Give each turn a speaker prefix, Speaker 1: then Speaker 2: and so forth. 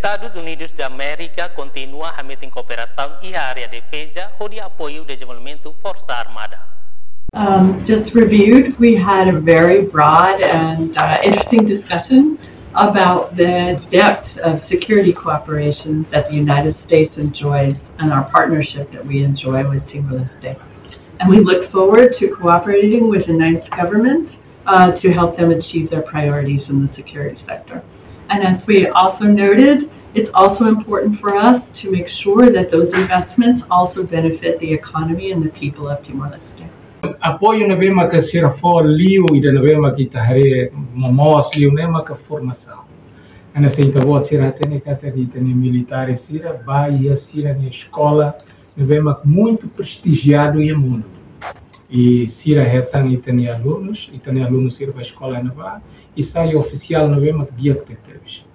Speaker 1: Estados Unidos da América continua a meter cooperação e a área de defesa ou de apoio ao desenvolvimento Força Armada.
Speaker 2: Just reviewed, we had a very broad and interesting discussion about the depth of security cooperation that the United States enjoys and our partnership that we enjoy with Timor-Leste. And we look forward to cooperating with the Ninth Government to help them achieve their priorities in the security sector. And as we also noted, it's also important for us to make sure that those investments also benefit the economy and the people of Timor-Leste.
Speaker 3: Apoio na bema que sira for liu e na bema que tahare momos liu nema que formação. Ana sei tabo sira tene catarita ne militares sira baia sira na escola na bema muito prestigiado em mundo. E sira retang e tem alunos sira para a escola na ba e sai oficial na bema que dia que teve.